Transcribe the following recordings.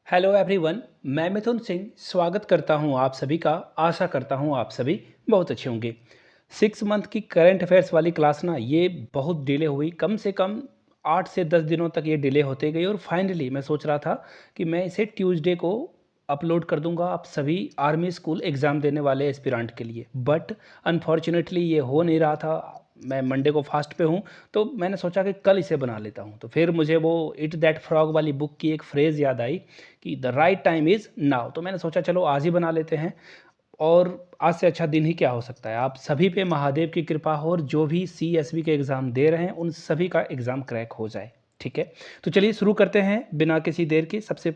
Hello everyone. मैं मिथुन सिंह स्वागत करता हूं आप सभी का। आशा करता हूं आप सभी बहुत अच्छे होंगे। 6 मंथ की करंट अफेयर्स वाली क्लास ना ये बहुत डिले हुई, कम से कम 8 से 10 दिनों तक ये डिले होते गई और फाइनली मैं सोच रहा था कि मैं इसे ट्यूसडे को अपलोड कर दूंगा आप सभी आर्मी स्कूल एग्ज़ाम देने वाले एस्पिरेंट के लिए। बट अनफॉर्चुनेटली ये हो नहीं रहा था। मैं मंडे को फास्ट पे हूँ, तो मैंने सोचा कि कल इसे बना लेता हूँ। तो फिर मुझे वो इट दैट फ्रॉग वाली बुक की एक फ्रेज़ याद आई कि the right time is now. तो मैंने सोचा चलो आज ही बना लेते हैं, और आज से अच्छा दिन ही क्या हो सकता है। आप सभी पे महादेव की कृपा हो और जो भी CSB के एग्ज़ाम दे रहे हैं उन सभी का एग्ज़ाम क्रैक हो जाए। ठीक है, तो चलिए शुरू करते हैं बिना किसी देर के। सबसे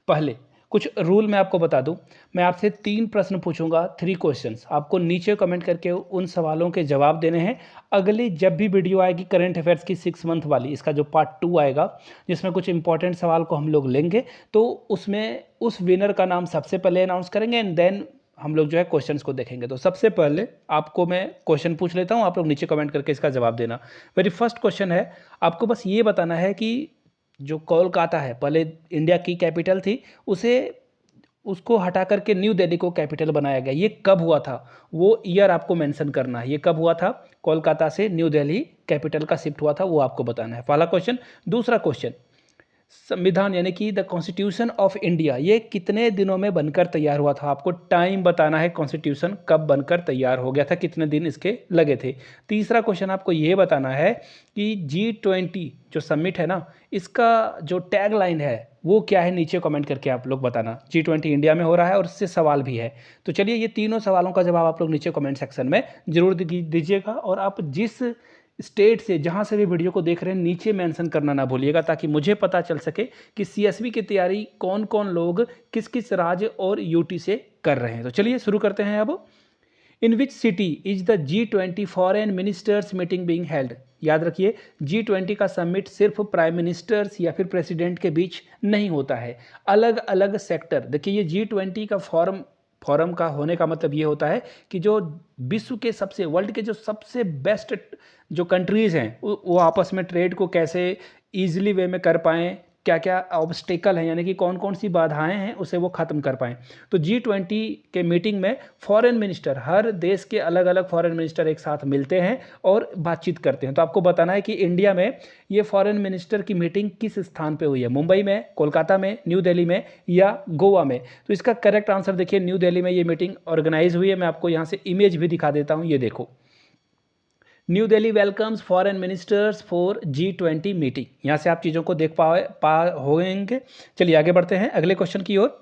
पहले कुछ रूल मैं आपको बता दूं। मैं आपसे 3 प्रश्न पूछूंगा, 3 क्वेश्चंस। आपको नीचे कमेंट करके उन सवालों के जवाब देने हैं। अगली जब भी वीडियो आएगी करंट अफेयर्स की 6 मंथ वाली, इसका जो पार्ट 2 आएगा जिसमें कुछ इंपॉर्टेंट सवाल को हम लोग लेंगे, तो उसमें उस विनर का नाम सबसे पहले अनाउंस करेंगे एंड देन हम लोग जो है क्वेश्चंस को देखेंगे। तो सबसे पहले आपको मैं क्वेश्चन पूछ लेता हूं, आप लोग नीचे कमेंट करके इसका जवाब देना। वेरी फर्स्ट क्वेश्चन है, आपको बस ये बताना है कि जो कोलकाता है पहले इंडिया की कैपिटल थी, उसे उसको हटा करके न्यू दिल्ली को कैपिटल बनाया गया। ये कब हुआ था वो ईयर आपको मेंशन करना है। ये कब हुआ था कोलकाता से न्यू दिल्ली कैपिटल का शिफ्ट हुआ था, वो आपको बताना है। पहला क्वेश्चन। दूसरा क्वेश्चन, संविधान यानी कि द कॉन्स्टिट्यूशन ऑफ इंडिया ये कितने दिनों में बनकर तैयार हुआ था। आपको टाइम बताना है, कॉन्स्टिट्यूशन कब बनकर तैयार हो गया था, कितने दिन इसके लगे थे। तीसरा क्वेश्चन आपको ये बताना है कि G20 जो समिट है ना, इसका जो टैग लाइन है वो क्या है। नीचे कमेंट करके आप लोग बताना। G20 इंडिया में हो रहा है और इससे सवाल भी है। तो चलिए ये तीनों सवालों का जवाब आप लोग नीचे कमेंट सेक्शन में जरूर दीजिएगा। और आप जिस स्टेट से जहाँ से भी वीडियो को देख रहे हैं नीचे मेंशन करना ना भूलिएगा, ताकि मुझे पता चल सके कि CSB की तैयारी कौन कौन लोग किस किस राज्य और यूटी से कर रहे हैं। तो चलिए शुरू करते हैं अब। In which city is the G20 foreign ministers meeting being held. याद रखिए, G20 का समिट सिर्फ प्राइम मिनिस्टर्स या फिर प्रेसिडेंट के बीच नहीं होता है, अलग अलग सेक्टर। देखिए ये G20 का फॉरम का होने का मतलब ये होता है कि जो विश्व के सबसे, वर्ल्ड के जो सबसे बेस्ट जो कंट्रीज़ हैं वो आपस में ट्रेड को कैसे ईजिली वे में कर पाएँ, क्या क्या ऑब्स्टेकल हैं यानी कि कौन कौन सी बाधाएं हैं उसे वो ख़त्म कर पाएँ। तो G20 के मीटिंग में फॉरेन मिनिस्टर, हर देश के अलग अलग फॉरेन मिनिस्टर एक साथ मिलते हैं और बातचीत करते हैं। तो आपको बताना है कि इंडिया में ये फॉरेन मिनिस्टर की मीटिंग किस स्थान पे हुई है, मुंबई में, कोलकाता में, न्यू दिल्ली में या गोवा में। तो इसका करेक्ट आंसर देखिए, न्यू दिल्ली में ये मीटिंग ऑर्गेनाइज हुई है। मैं आपको यहाँ से इमेज भी दिखा देता हूँ, ये देखो। New Delhi welcomes foreign ministers for G20 meeting. यहाँ से आप चीज़ों को देख पा होंगे। चलिए आगे बढ़ते हैं अगले क्वेश्चन की ओर।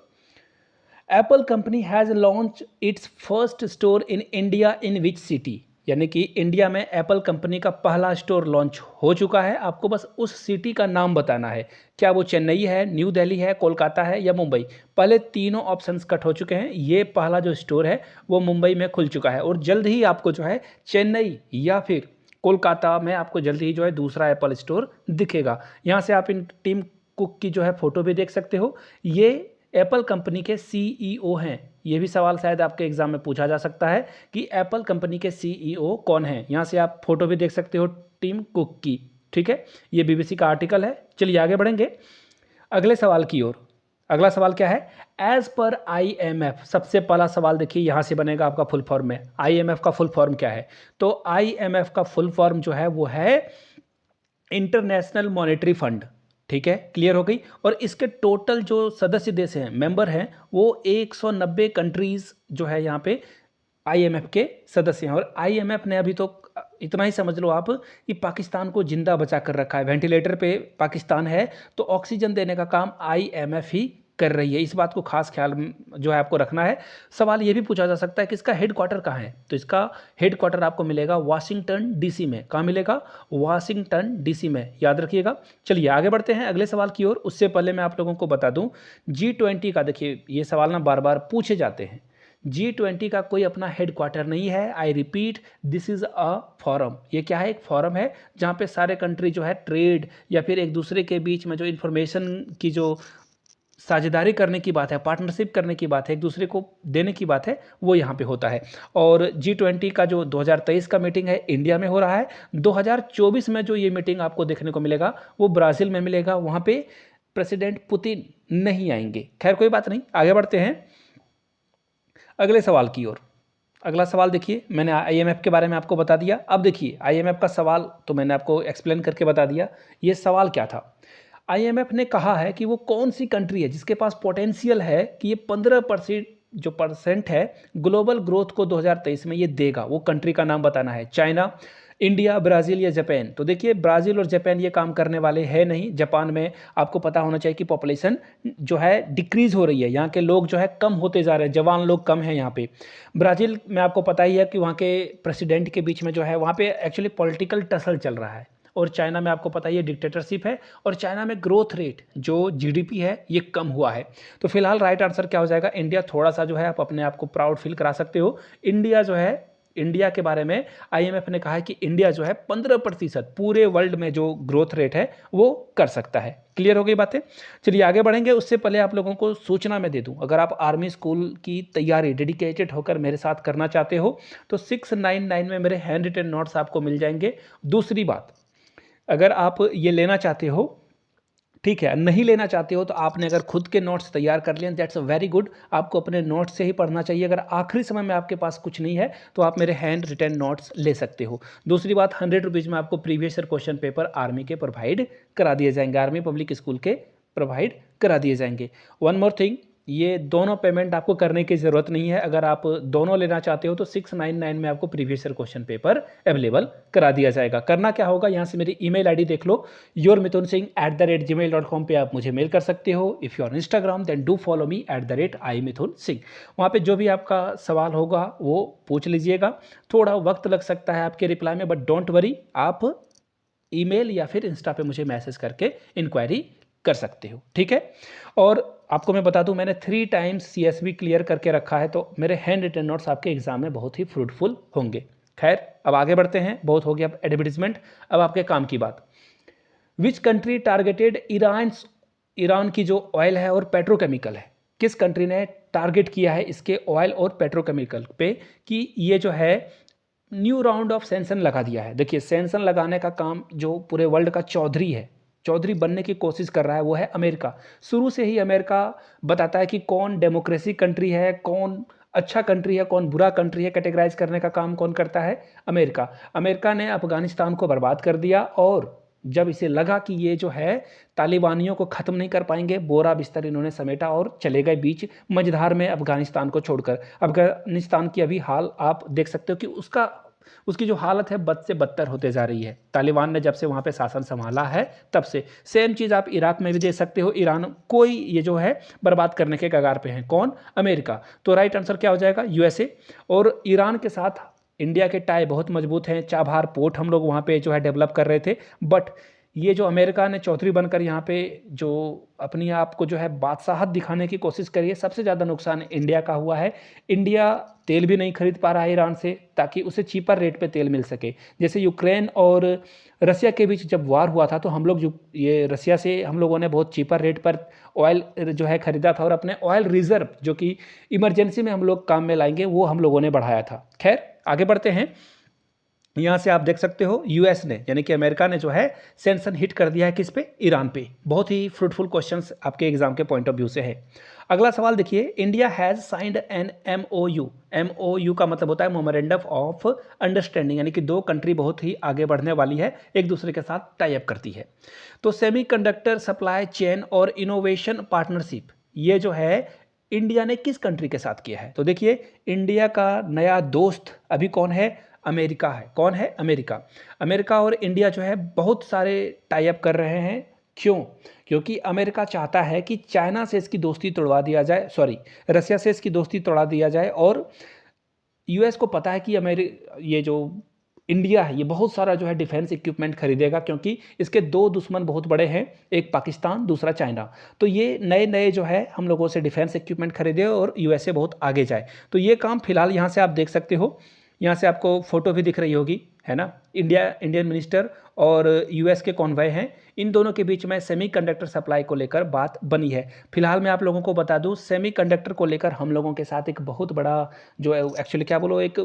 Apple company has launch its first store in India in which city. यानी कि इंडिया में एप्पल कंपनी का पहला स्टोर लॉन्च हो चुका है। आपको बस उस सिटी का नाम बताना है। क्या वो चेन्नई है, न्यू दिल्ली है, कोलकाता है या मुंबई। पहले तीनों ऑप्शंस कट हो चुके हैं। ये पहला जो स्टोर है वो मुंबई में खुल चुका है और जल्द ही आपको जो है चेन्नई या फिर कोलकाता में आपको जल्द ही जो है दूसरा एप्पल स्टोर दिखेगा। यहाँ से आप इन टीम कुक की जो है फोटो भी देख सकते हो। ये एप्पल कंपनी के CEO हैं। ये भी सवाल शायद आपके एग्जाम में पूछा जा सकता है कि एप्पल कंपनी के CEO कौन हैं। यहाँ से आप फोटो भी देख सकते हो टीम कुक की। ठीक है, ये BBC का आर्टिकल है। चलिए आगे बढ़ेंगे अगले सवाल की ओर। अगला सवाल क्या है, एज पर IMF। सबसे पहला सवाल देखिए यहाँ से बनेगा आपका फुल फॉर्म में। IMF का फुल फॉर्म क्या है। तो IMF का फुल फॉर्म जो है वो है इंटरनेशनल मॉनेटरी फंड। ठीक है, क्लियर हो गई। और इसके टोटल जो सदस्य देश हैं, मेंबर हैं, वो 190 कंट्रीज जो है यहाँ पे IMF के सदस्य हैं। और IMF ने अभी तो इतना ही समझ लो आप कि पाकिस्तान को जिंदा बचा कर रखा है। वेंटिलेटर पे पाकिस्तान है, तो ऑक्सीजन देने का काम IMF ही कर रही है। इस बात को खास ख्याल जो है आपको रखना है। सवाल ये भी पूछा जा सकता है कि इसका हेडक्वार्टर कहाँ है। तो इसका हेडक्वार्टर आपको मिलेगा वाशिंगटन DC में। कहाँ मिलेगा, वाशिंगटन DC में, याद रखिएगा। चलिए आगे बढ़ते हैं अगले सवाल की ओर। उससे पहले मैं आप लोगों को बता दूं, G20 का, देखिए ये सवाल ना बार बार पूछे जाते हैं। G20 का कोई अपना हेडक्वार्टर नहीं है। I repeat, this is a forum. ये क्या है, एक फॉरम है जहाँ पे सारे कंट्री जो है ट्रेड या फिर एक दूसरे के बीच में जो इन्फॉर्मेशन की जो साझेदारी करने की बात है, पार्टनरशिप करने की बात है, एक दूसरे को देने की बात है, वो यहाँ पे होता है। और G20 का जो 2023 का मीटिंग है इंडिया में हो रहा है। 2024 में जो ये मीटिंग आपको देखने को मिलेगा वो ब्राज़ील में मिलेगा। वहाँ पे प्रेसिडेंट पुतिन नहीं आएंगे। खैर कोई बात नहीं, आगे बढ़ते हैं अगले सवाल की ओर। अगला सवाल देखिए, मैंने आईएमएफ के बारे में आपको बता दिया। अब देखिए आईएमएफ का सवाल तो मैंने आपको एक्सप्लेन करके बता दिया। ये सवाल क्या था, आईएमएफ ने कहा है कि वो कौन सी कंट्री है जिसके पास पोटेंशियल है कि ये 15% जो परसेंट है ग्लोबल ग्रोथ को 2023 में ये देगा। वो कंट्री का नाम बताना है, चाइना, इंडिया, ब्राज़ील या जापान। तो देखिए ब्राज़ील और जापान ये काम करने वाले हैं नहीं। जापान में आपको पता होना चाहिए कि पॉपुलेशन जो है डिक्रीज हो रही है, यहाँ के लोग जो है कम होते जा रहे हैं, जवान लोग कम हैं यहाँ पे। ब्राज़ील में आपको पता ही है कि वहाँ के प्रेसिडेंट के बीच में जो है वहाँ पे एक्चुअली पॉलिटिकल टसल चल रहा है। और चाइना में आपको पता ही है डिक्टेटरशिप है, और चाइना में ग्रोथ रेट जो जीडीपी है ये कम हुआ है। तो फिलहाल राइट आंसर क्या हो जाएगा, इंडिया। थोड़ा सा जो है आप अपने आप को प्राउड फील करा सकते हो। इंडिया जो है, इंडिया के बारे में आईएमएफ ने कहा है कि इंडिया जो है 15% पूरे वर्ल्ड में जो ग्रोथ रेट है वो कर सकता है। क्लियर हो गई बातें। चलिए आगे बढ़ेंगे, उससे पहले आप लोगों को सूचना मैं दे दूं, अगर आप आर्मी स्कूल की तैयारी डेडिकेटेड होकर मेरे साथ करना चाहते हो तो 699 में मेरे हैंड रिटन नोट्स आपको मिल जाएंगे। दूसरी बात, अगर आप ये लेना चाहते हो, ठीक है, नहीं लेना चाहते हो तो आपने अगर खुद के नोट्स तैयार कर लिए दैट्स अ वेरी गुड। आपको अपने नोट्स से ही पढ़ना चाहिए। अगर आखिरी समय में आपके पास कुछ नहीं है तो आप मेरे हैंड रिटन नोट्स ले सकते हो। दूसरी बात, 100 रुपीज़ में आपको previous year question paper army के प्रोवाइड करा दिए जाएंगे, आर्मी पब्लिक स्कूल के प्रोवाइड करा दिए जाएंगे। वन मोर थिंग, ये दोनों पेमेंट आपको करने की ज़रूरत नहीं है। अगर आप दोनों लेना चाहते हो तो 699 में आपको previous year question paper available करा दिया जाएगा। करना क्या होगा, यहाँ से मेरी ईमेल आईडी देख लो, yourmithunsingh@gmail.com पे आप मुझे मेल कर सकते हो। If you are Instagram then do follow me @imithunsingh। वहाँ पे जो भी आपका सवाल होगा वो पूछ लीजिएगा। थोड़ा वक्त लग सकता है आपके रिप्लाई में, बट डोंट वरी, आप ईमेल या फिर इंस्टा पे मुझे मैसेज करके इंक्वायरी कर सकते हो, ठीक है। और आपको मैं बता दूं, मैंने 3 टाइम्स सीएसबी क्लियर करके रखा है, तो मेरे हैंड रिटन नोट्स आपके एग्जाम में बहुत ही फ्रूटफुल होंगे। खैर अब आगे बढ़ते हैं, बहुत हो गया एडवर्टीजमेंट, अब आपके काम की बात। विच कंट्री टारगेटेड ईरान की जो ऑयल है और पेट्रोकेमिकल है, किस कंट्री ने टारगेट किया है इसके ऑयल और पेट्रोकेमिकल पे कि ये जो है न्यू राउंड ऑफ सैंक्शन लगा दिया है। देखिए सैंक्शन लगाने का काम जो पूरे वर्ल्ड का चौधरी बनने की कोशिश कर रहा है वो है अमेरिका। शुरू से ही अमेरिका बताता है कि कौन डेमोक्रेसी कंट्री है, कौन अच्छा कंट्री है, कौन बुरा कंट्री है, कैटेगराइज करने का काम कौन करता है, अमेरिका। अमेरिका ने अफगानिस्तान को बर्बाद कर दिया, और जब इसे लगा कि ये जो है तालिबानियों को ख़त्म नहीं कर पाएंगे, बोरा बिस्तर इन्होंने समेटा और चले गए बीच मझधार में अफगानिस्तान को छोड़कर। अफगानिस्तान की अभी हाल आप देख सकते हो कि उसकी जो हालत है बद से बदतर होते जा रही है। तालिबान ने जब से वहाँ पे शासन संभाला है तब से। सेम चीज़ आप इराक में भी देख सकते हो, ईरान को ही ये जो है बर्बाद करने के कगार पे हैं। कौन, अमेरिका। तो राइट आंसर क्या हो जाएगा, यूएसए। और ईरान के साथ इंडिया के टाई बहुत मजबूत हैं। चाबहार पोर्ट हम लोग वहाँ पे जो है डेवलप कर रहे थे, बट ये जो अमेरिका ने चौधरी बनकर यहाँ पे जो अपनी आप को जो है बादशाहत दिखाने की कोशिश करी है, सबसे ज़्यादा नुकसान इंडिया का हुआ है। इंडिया तेल भी नहीं खरीद पा रहा है ईरान से, ताकि उसे चीपर रेट पे तेल मिल सके। जैसे यूक्रेन और रसिया के बीच जब वार हुआ था तो हम लोग जो ये रसिया से हम लोगों ने बहुत चीपर रेट पर ऑयल जो है खरीदा था, और अपने ऑयल रिजर्व जो कि इमरजेंसी में हम लोग काम में लाएंगे वो हम लोगों ने बढ़ाया था। खैर आगे बढ़ते हैं। यहाँ से आप देख सकते हो यूएस ने यानी कि अमेरिका ने जो है सैंक्शन हिट कर दिया है किस पे, ईरान पे। बहुत ही फ्रूटफुल क्वेश्चंस आपके एग्जाम के पॉइंट ऑफ व्यू से है। अगला सवाल देखिए, India has signed an MOU. MOU का मतलब होता है मेमोरेंडम ऑफ अंडरस्टैंडिंग, यानी कि दो कंट्री बहुत ही आगे बढ़ने वाली है, एक दूसरे के साथ टाई अप करती है। तो सेमीकंडक्टर सप्लाई चेन और इनोवेशन पार्टनरशिप ये जो है इंडिया ने किस कंट्री के साथ किया है। तो देखिए इंडिया का नया दोस्त अभी कौन है, अमेरिका है। कौन है, अमेरिका। अमेरिका और इंडिया जो है बहुत सारे टाई अप कर रहे हैं। क्यों, क्योंकि अमेरिका चाहता है कि चाइना से इसकी दोस्ती तोड़वा दिया जाए, रसिया से इसकी दोस्ती तोड़ा दिया जाए। और यूएस को पता है कि ये जो इंडिया है ये बहुत सारा जो है डिफेंस इक्विपमेंट खरीदेगा, क्योंकि इसके दो दुश्मन बहुत बड़े हैं, एक पाकिस्तान दूसरा चाइना। तो ये नए नए जो है हम लोगों से डिफेंस इक्विपमेंट खरीदे और यूएसए बहुत आगे जाए। तो ये काम फिलहाल यहाँ से आप देख सकते हो, यहाँ से आपको फोटो भी दिख रही होगी, है ना। इंडियन मिनिस्टर और यूएस के कॉन्वॉय हैं, इन दोनों के बीच में सेमीकंडक्टर सप्लाई को लेकर बात बनी है। फिलहाल मैं आप लोगों को बता दूं, सेमीकंडक्टर को लेकर हम लोगों के साथ एक बहुत बड़ा जो है एक्चुअली क्या बोलो, एक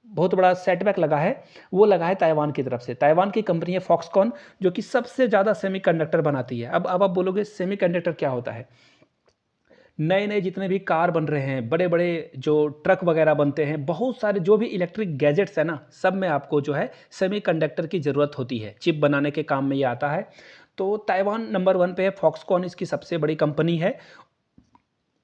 बहुत बड़ा सेटबैक लगा है, वो लगा है ताइवान की तरफ से। ताइवान की कंपनी है फॉक्सकॉन, जो कि सबसे ज़्यादा सेमीकंडक्टर बनाती है। अब आप बोलोगे सेमीकंडक्टर क्या होता है? नए नए जितने भी कार बन रहे हैं, बड़े बड़े जो ट्रक वगैरह बनते हैं, बहुत सारे जो भी इलेक्ट्रिक गैजेट्स है ना, सब में आपको जो है सेमीकंडक्टर की ज़रूरत होती है। चिप बनाने के काम में ये आता है। तो ताइवान नंबर 1 पे है, फॉक्सकॉन इसकी सबसे बड़ी कंपनी है।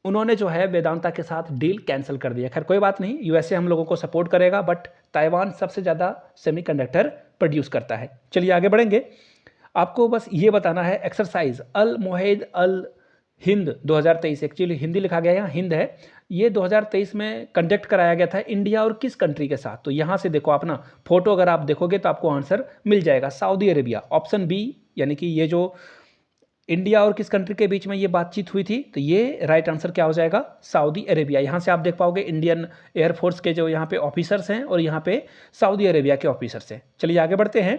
उन्होंने जो है वेदांता के साथ डील कैंसिल कर दिया। खैर कोई बात नहीं, यूएसए हम लोगों को सपोर्ट करेगा, बट ताइवान सबसे ज़्यादा सेमीकंडक्टर प्रोड्यूस करता है। चलिए आगे बढ़ेंगे। आपको बस ये बताना है, एक्सरसाइज अल मोहिद अल हिंद 2023, एक्चुअली हिंदी लिखा गया है, यहाँ हिंद है। ये 2023 में कंडक्ट कराया गया था इंडिया और किस कंट्री के साथ? तो यहाँ से देखो आप ना, फोटो अगर आप देखोगे तो आपको आंसर मिल जाएगा, सऊदी अरेबिया, ऑप्शन बी। यानी कि ये जो इंडिया और किस कंट्री के बीच में ये बातचीत हुई थी, तो ये राइट आंसर क्या हो जाएगा? Saudi Arabia. यहाँ से आप देख पाओगे इंडियन एयरफोर्स के जो यहाँ पे ऑफिसर्स हैं और यहाँ पे सऊदी अरेबिया के ऑफिसर्स हैं। चलिए आगे बढ़ते हैं।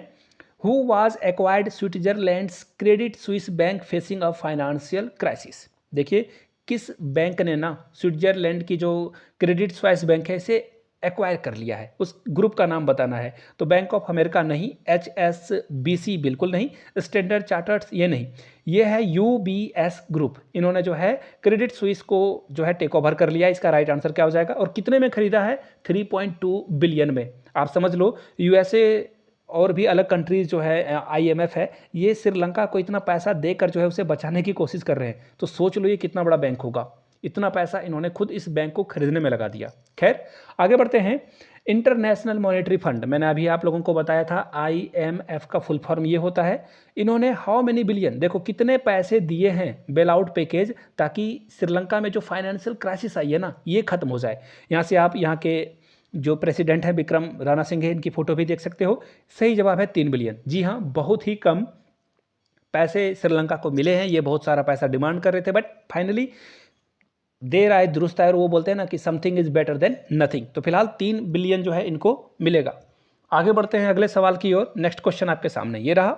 Who was acquired Switzerland's Credit Swiss bank facing a financial crisis? देखिए किस बैंक ने ना स्विट्जरलैंड की जो क्रेडिट स्विस बैंक है इसे एक्वायर कर लिया है, उस ग्रुप का नाम बताना है। तो बैंक ऑफ अमेरिका नहीं, HSBC बिल्कुल नहीं, स्टैंडर्ड चार्टर्ड ये नहीं, ये है UBS ग्रुप। इन्होंने जो है क्रेडिट स्विस को जो है टेक ओवर कर लिया। इसका राइट आंसर क्या हो जाएगा? और कितने में खरीदा है? 3.2 बिलियन में। आप समझ लो यूएसए और भी अलग कंट्रीज जो है, IMF है, ये श्रीलंका को इतना पैसा देकर जो है उसे बचाने की कोशिश कर रहे हैं। तो सोच लो ये कितना बड़ा बैंक होगा। इतना पैसा इन्होंने खुद इस बैंक को खरीदने में लगा दिया। खैर आगे बढ़ते हैं। इंटरनेशनल मॉनेटरी फंड, मैंने अभी आप लोगों को बताया था IMF का फुल फॉर्म ये होता है। इन्होंने हाउ मेनी बिलियन, देखो कितने पैसे दिए हैं बेल आउट पैकेज, ताकि श्रीलंका में जो फाइनेंशियल क्राइसिस आई है ना ये खत्म हो जाए। यहाँ से आप यहाँ के जो प्रेसिडेंट है विक्रम राणा सिंह है, इनकी फोटो भी देख सकते हो। सही जवाब है 3 बिलियन। जी हाँ, बहुत ही कम पैसे श्रीलंका को मिले हैं। ये बहुत सारा पैसा डिमांड कर रहे थे, बट फाइनली देर आए दुरुस्त आए, और वो बोलते हैं ना कि something is better than nothing. तो फिलहाल 3 बिलियन जो है इनको मिलेगा। आगे बढ़ते हैं अगले सवाल की ओर। नेक्स्ट क्वेश्चन आपके सामने ये रहा।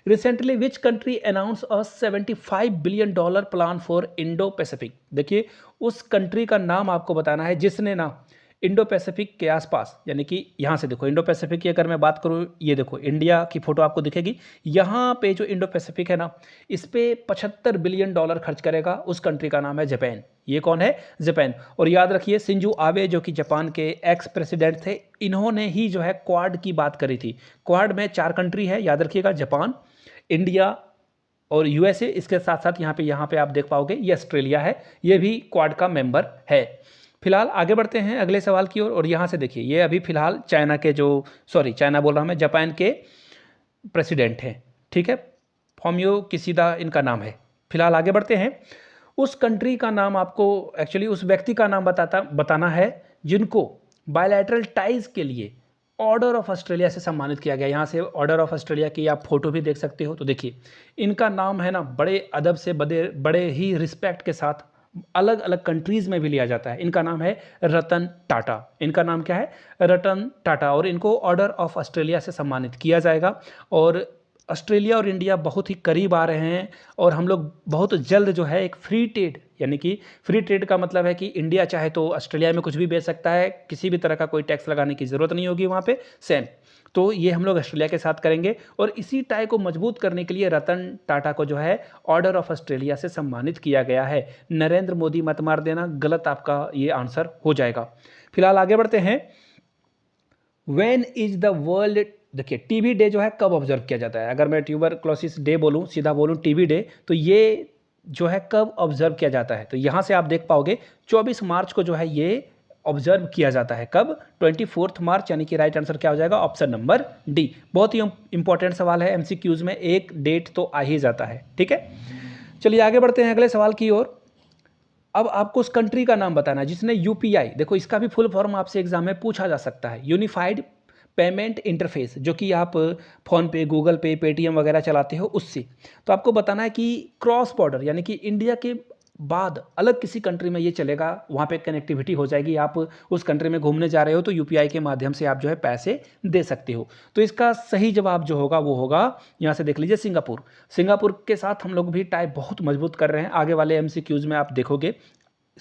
Recently which country announce a $75 billion plan for Indo Pacific? देखिए उस कंट्री का नाम आपको बताना है जिसने ना इंडो पैसिफिक के आसपास, यानी कि यहाँ से देखो इंडो पैसिफिक की अगर मैं बात करूँ, ये देखो इंडिया की फोटो आपको दिखेगी। यहाँ पे जो इंडो पैसिफिक है ना, इस पे $75 बिलियन खर्च करेगा। उस कंट्री का नाम है जापान। ये कौन है? जापान। और याद रखिए सिंजू आबे जो कि जापान के एक्स प्रेसिडेंट थे, इन्होंने ही जो है क्वाड की बात करी थी। क्वाड में 4 कंट्री है, याद रखिएगा, जापान, इंडिया और यूएसए। इसके साथ साथ यहाँ पे आप देख पाओगे ये ऑस्ट्रेलिया है, ये भी क्वाड का मेंबर है। फिलहाल आगे बढ़ते हैं अगले सवाल की ओर। और यहाँ से देखिए ये अभी फिलहाल चाइना के जो, सॉरी चाइना बोल रहा हूँ मैं, जापान के प्रेसिडेंट हैं, ठीक है, फोमियो किशिदा इनका नाम है। फिलहाल आगे बढ़ते हैं। उस कंट्री का नाम आपको, एक्चुअली उस व्यक्ति का नाम बताना है जिनको बायलैटरल टाइज के लिए ऑर्डर ऑफ ऑस्ट्रेलिया से सम्मानित किया गया। यहाँ से ऑर्डर ऑफ ऑस्ट्रेलिया की आप फोटो भी देख सकते हो। तो देखिए इनका नाम है ना, बड़े अदब से बड़े ही रिस्पेक्ट के साथ अलग अलग कंट्रीज़ में भी लिया जाता है। इनका नाम है रतन टाटा। इनका नाम क्या है? रतन टाटा। और इनको ऑर्डर ऑफ ऑस्ट्रेलिया से सम्मानित किया जाएगा। और ऑस्ट्रेलिया और इंडिया बहुत ही करीब आ रहे हैं, और हम लोग बहुत जल्द जो है एक फ्री ट्रेड, यानी कि फ्री ट्रेड का मतलब है कि इंडिया चाहे तो ऑस्ट्रेलिया में कुछ भी बेच सकता है, किसी भी तरह का कोई टैक्स लगाने की ज़रूरत नहीं होगी वहाँ पे, सेम। तो ये हम लोग ऑस्ट्रेलिया के साथ करेंगे। और इसी टाई को मजबूत करने के लिए रतन टाटा को जो है ऑर्डर ऑफ ऑस्ट्रेलिया से सम्मानित किया गया है। नरेंद्र मोदी मत मार देना, गलत आपका ये आंसर हो जाएगा। फिलहाल आगे बढ़ते हैं। व्हेन इज द वर्ल्ड, देखिए टीबी डे जो है कब ऑब्जर्व किया जाता है? अगर मैं ट्यूबरक्लोसिस डे बोलूँ, सीधा बोलूँ टीबी डे, तो ये जो है कब ऑब्जर्व किया जाता है? तो यहाँ से आप देख पाओगे 24 मार्च को जो है ये ऑब्जर्व किया जाता है। कब? 24 मार्च, यानी कि राइट आंसर क्या हो जाएगा? Option number D. बहुत ही इंपॉर्टेंट सवाल है, MCQs में एक डेट तो आ ही जाता है, ठीक है। चलिए आगे बढ़ते हैं अगले सवाल की ओर। अब आपको उस कंट्री का नाम बताना है जिसने UPI, देखो इसका भी फुल फॉर्म आपसे एग्जाम में पूछा जा सकता है, यूनिफाइड पेमेंट इंटरफेस, जो कि आप फ़ोन पे, गूगल पे, पेटीएम वगैरह चलाते हो उससे। तो आपको बताना है कि क्रॉस बॉर्डर, यानी कि इंडिया के बाद अलग किसी कंट्री में ये चलेगा, वहाँ पे कनेक्टिविटी हो जाएगी। आप उस कंट्री में घूमने जा रहे हो तो UPI के माध्यम से आप जो है पैसे दे सकते हो। तो इसका सही जवाब जो होगा वो होगा, यहाँ से देख लीजिए, सिंगापुर। सिंगापुर के साथ हम लोग भी टाई बहुत मजबूत कर रहे हैं। आगे वाले MCQs में आप देखोगे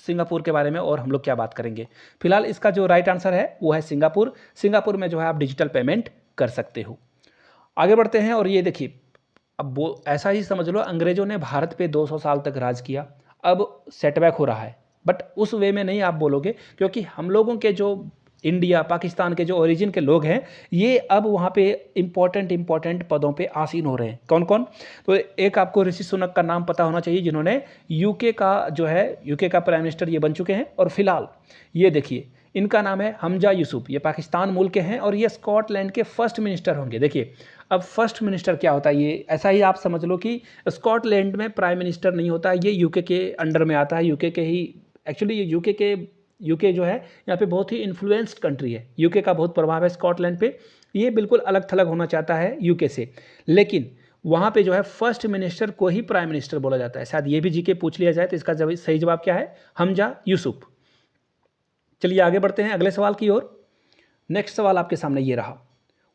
सिंगापुर के बारे में और हम लोग क्या बात करेंगे। फिलहाल इसका जो राइट आंसर है वो है सिंगापुर। सिंगापुर में जो है आप डिजिटल पेमेंट कर सकते हो। आगे बढ़ते हैं और ये देखिए, अब वो ऐसा ही समझ लो अंग्रेजों ने भारत पे 200 साल तक राज किया, अब सेटबैक हो रहा है, बट उस वे में नहीं आप बोलोगे, क्योंकि हम लोगों के जो इंडिया पाकिस्तान के जो ओरिजिन के लोग हैं ये अब वहाँ पे इंपॉर्टेंट पदों पे आसीन हो रहे हैं। कौन कौन? तो एक आपको ऋषि सुनक का नाम पता होना चाहिए, जिन्होंने यूके का जो है यूके का प्राइम मिनिस्टर ये बन चुके हैं। और फिलहाल ये देखिए, इनका नाम है हमजा यूसुफ, ये पाकिस्तान मूल के हैं और ये स्कॉटलैंड के फर्स्ट मिनिस्टर होंगे। देखिए अब फर्स्ट मिनिस्टर क्या होता है, ये ऐसा ही आप समझ लो कि स्कॉटलैंड में प्राइम मिनिस्टर नहीं होता, ये यूके के अंडर में आता है, यूके के ही एक्चुअली ये यूके जो है यहाँ पे बहुत ही इन्फ्लुएंस्ड कंट्री है, यूके का बहुत प्रभाव है स्कॉटलैंड पे, ये बिल्कुल अलग थलग होना चाहता है यूके से, लेकिन वहाँ पे जो है फर्स्ट मिनिस्टर को ही प्राइम मिनिस्टर बोला जाता है। शायद ये भी जीके पूछ लिया जाए तो इसका सही जवाब क्या है? हमजा यूसुफ। चलिए आगे बढ़ते हैं अगले सवाल की ओर। नेक्स्ट सवाल आपके सामने ये रहा,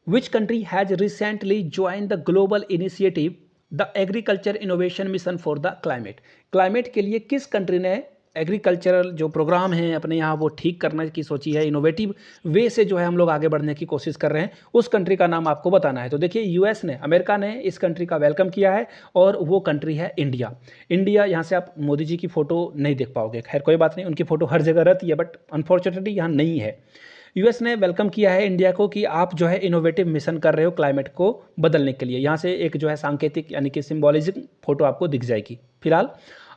which country has recently join the global initiative the agriculture innovation mission for the climate. Climate के लिए किस कंट्री ने एग्रीकल्चरल जो प्रोग्राम हैं अपने यहाँ वो ठीक करने की सोची है, इनोवेटिव वे से जो है हम लोग आगे बढ़ने की कोशिश कर रहे हैं, उस कंट्री का नाम आपको बताना है। तो देखिए यूएस ने, अमेरिका ने इस कंट्री का वेलकम किया है और वो कंट्री है इंडिया। इंडिया, यहाँ से आप मोदी जी की फ़ोटो नहीं देख पाओगे, खैर कोई बात नहीं, उनकी फ़ोटो हर जगह रहती है बट अनफॉर्चुनेटली यहाँ नहीं है। यूएस ने वेलकम किया है इंडिया को कि आप जो है इनोवेटिव मिशन कर रहे हो क्लाइमेट को बदलने के लिए। यहाँ से एक जो है सांकेतिक यानी कि सिंबॉलिज्म फोटो आपको दिख जाएगी। फिलहाल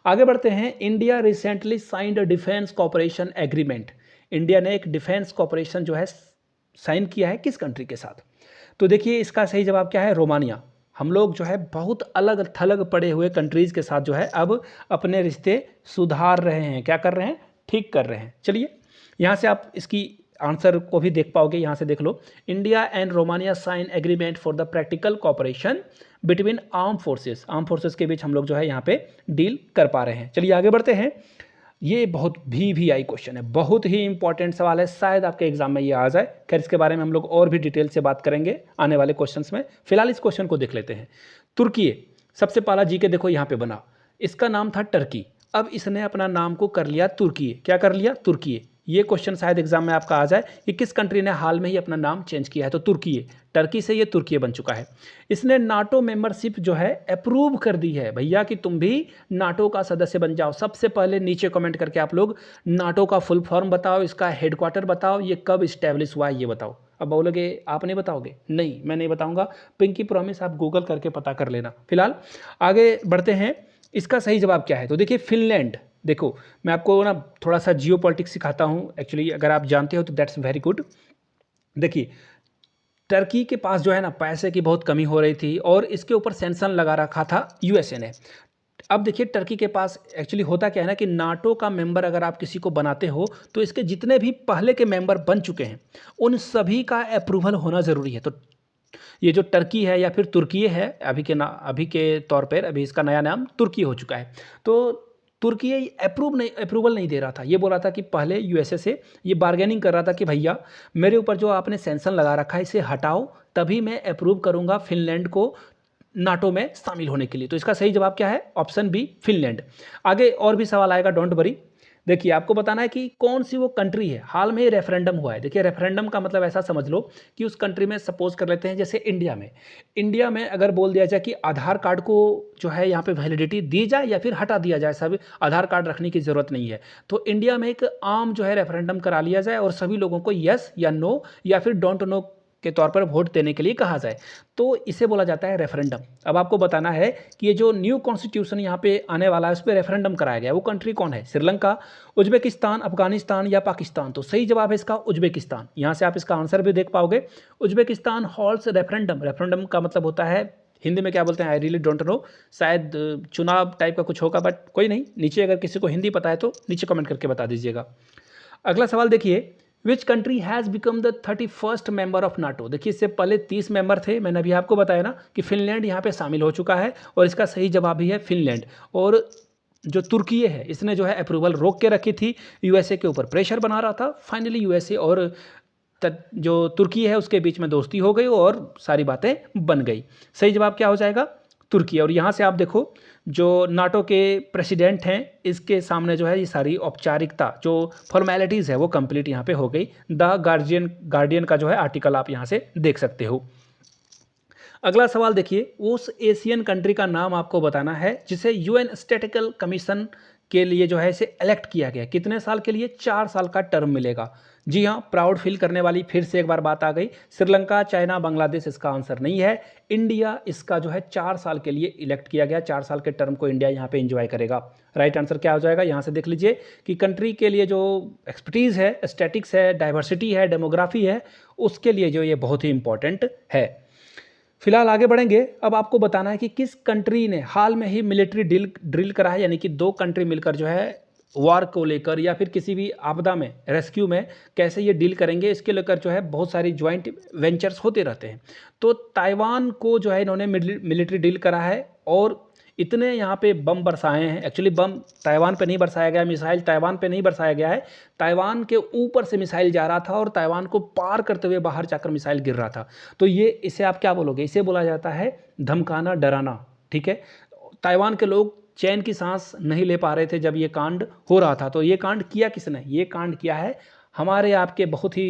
आगे बढ़ते हैं। India recently signed defence cooperation agreement. India ने एक डिफेंस कॉपरेशन जो है साइन किया है किस कंट्री के साथ? तो देखिए इसका सही जवाब क्या है? रोमानिया। हम लोग जो है बहुत अलग थलग पड़े हुए कंट्रीज़ के साथ जो है अब अपने रिश्ते सुधार रहे हैं। क्या कर रहे हैं? ठीक कर रहे हैं। चलिए यहाँ से आप इसकी आंसर को भी देख पाओगे, यहाँ से देख लो, India and Romania sign agreement for the practical cooperation between arm forces के बीच हम लोग जो है यहाँ पे डील कर पा रहे हैं। चलिए आगे बढ़ते हैं। ये बहुत VVI क्वेश्चन है, बहुत ही इंपॉर्टेंट सवाल है, शायद आपके एग्जाम में ये आ जाए। खैर इसके बारे में हम लोग और भी डिटेल से बात करेंगे आने वाले क्वेश्चंस में। फिलहाल इस क्वेश्चन को देख लेते हैं। तुर्की, सबसे पहला जीके देखो यहाँ पे बना, इसका नाम था टर्की, अब इसने अपना नाम को कर लिया तुर्की। क्या कर लिया? तुर्की। ये क्वेश्चन शायद एग्जाम में आपका आ जाए कि किस कंट्री ने हाल में ही अपना नाम चेंज किया है, तो तुर्की। टर्की से ये तुर्की बन चुका है। इसने नाटो मेंबरशिप जो है अप्रूव कर दी है, भैया कि तुम भी नाटो का सदस्य बन जाओ। सबसे पहले नीचे कमेंट करके आप लोग नाटो का फुल फॉर्म बताओ, इसका हेडक्वार्टर बताओ, ये कब इस्टेब्लिश हुआ है ये बताओ। अब बोलोगे आप नहीं बताओगे? नहीं, मैं नहीं बताऊंगा, पिंकी प्रॉमिस आप गूगल करके पता कर लेना। फिलहाल आगे बढ़ते हैं। इसका सही जवाब क्या है? तो देखिए फिनलैंड। देखो मैं आपको ना थोड़ा सा जियो पॉलिटिक्स सिखाता हूँ, एक्चुअली अगर आप जानते हो तो दैट्स वेरी गुड। देखिए टर्की के पास जो है ना पैसे की बहुत कमी हो रही थी और इसके ऊपर सैंक्शन लगा रखा था यूएसए ने। अब देखिए टर्की के पास एक्चुअली होता क्या है ना कि नाटो का मेंबर अगर आप किसी को बनाते हो तो इसके जितने भी पहले के मेंबर बन चुके हैं उन सभी का अप्रूवल होना ज़रूरी है। तो ये जो टर्की है या फिर तुर्की है, अभी के तौर पर अभी इसका नया नाम तुर्की हो चुका है। तो तुर्की अप्रूवल नहीं दे रहा था, ये बोल रहा था कि पहले यूएसए से ये बार्गेनिंग कर रहा था कि भैया मेरे ऊपर जो आपने सैंक्शन लगा रखा है इसे हटाओ, तभी मैं अप्रूव करूंगा फिनलैंड को नाटो में शामिल होने के लिए। तो इसका सही जवाब क्या है? Option B, Finland. आगे और भी सवाल आएगा, डोंट वरी। देखिए आपको बताना है कि कौन सी वो कंट्री है, हाल में रेफरेंडम हुआ है। देखिए रेफरेंडम का मतलब ऐसा समझ लो कि उस कंट्री में सपोज कर लेते हैं जैसे इंडिया में अगर बोल दिया जाए कि आधार कार्ड को जो है यहाँ पे वैलिडिटी दी जाए या फिर हटा दिया जाए, सब आधार कार्ड रखने की ज़रूरत नहीं है, तो इंडिया में एक आम जो है रेफरेंडम करा लिया जाए और सभी लोगों को यस या नो या फिर डोंट नो के तौर पर वोट देने के लिए कहा जाए, तो इसे बोला जाता है रेफरेंडम। अब आपको बताना है कि ये जो न्यू कॉन्स्टिट्यूशन यहाँ पे आने वाला है उस पर रेफरेंडम कराया गया, वो कंट्री कौन है? श्रीलंका, उज्बेकिस्तान, अफगानिस्तान या पाकिस्तान? तो सही जवाब है इसका उज्बेकिस्तान। यहाँ से आप इसका आंसर भी देख पाओगे। Uzbekistan हॉल्ड्स referendum. रेफरेंडम का मतलब होता है, हिंदी में क्या बोलते हैं आई रियली डोंट नो, शायद चुनाव टाइप का कुछ होगा, बट कोई नहीं, नीचे अगर किसी को हिंदी पता है तो नीचे कमेंट करके बता दीजिएगा। अगला सवाल देखिए, which country has become the 31st member of NATO. देखिए इससे पहले 30 मेंबर थे, मैंने अभी आपको बताया ना कि फिनलैंड यहाँ पे शामिल हो चुका है और इसका सही जवाब भी है फिनलैंड। और जो तुर्की है इसने जो है अप्रूवल रोक के रखी थी, यूएसए के ऊपर प्रेशर बना रहा था, फाइनली यूएसए और जो तुर्की है उसके बीच में दोस्ती हो गई और सारी बातें बन गई। सही जवाब क्या हो जाएगा? तुर्की। और यहाँ से आप देखो जो नाटो के प्रेसिडेंट हैं इसके सामने जो है ये सारी औपचारिकता जो फॉर्मेलिटीज़ है वो कंप्लीट यहाँ पे हो गई। द गार्डियन का जो है आर्टिकल आप यहाँ से देख सकते हो। अगला सवाल देखिए, उस एशियन कंट्री का नाम आपको बताना है जिसे यूएन स्टैटिकल कमीशन के लिए जो है इसे इलेक्ट किया गया। कितने साल के लिए? 4 साल का टर्म मिलेगा। जी हाँ, प्राउड फील करने वाली फिर से एक बार बात आ गई। श्रीलंका, चाइना, बांग्लादेश इसका आंसर नहीं है। इंडिया इसका जो है 4 साल के लिए इलेक्ट किया गया। 4 साल के टर्म को इंडिया यहाँ पे एंजॉय करेगा। राइट आंसर क्या हो जाएगा? यहाँ से देख लीजिए कि कंट्री के लिए जो एक्सपर्टीज़ है, स्टैटिक्स है, डाइवर्सिटी है, डेमोग्राफी है, उसके लिए जो ये बहुत ही इंपॉर्टेंट है। फिलहाल आगे बढ़ेंगे। अब आपको बताना है कि किस कंट्री ने हाल में ही मिलिट्री ड्रिल करा है, यानी कि 2 कंट्री मिलकर जो है वॉर को लेकर या फिर किसी भी आपदा में, रेस्क्यू में कैसे ये डील करेंगे, इसके लेकर जो है बहुत सारी ज्वाइंट वेंचर्स होते रहते हैं। तो ताइवान को जो है इन्होंने मिलिट्री डील करा है और इतने यहाँ पे बम बरसाए हैं। एक्चुअली बम ताइवान पे नहीं बरसाया गया, मिसाइल ताइवान पे नहीं बरसाया गया है, ताइवान के ऊपर से मिसाइल जा रहा था और ताइवान को पार करते हुए बाहर जाकर मिसाइल गिर रहा था। तो ये, इसे आप क्या बोलोगे? इसे बोला जाता है धमकाना, डराना। ठीक है, ताइवान के लोग चैन की सांस नहीं ले पा रहे थे जब ये कांड हो रहा था। तो ये कांड किया किसने? ये कांड किया है हमारे आपके बहुत ही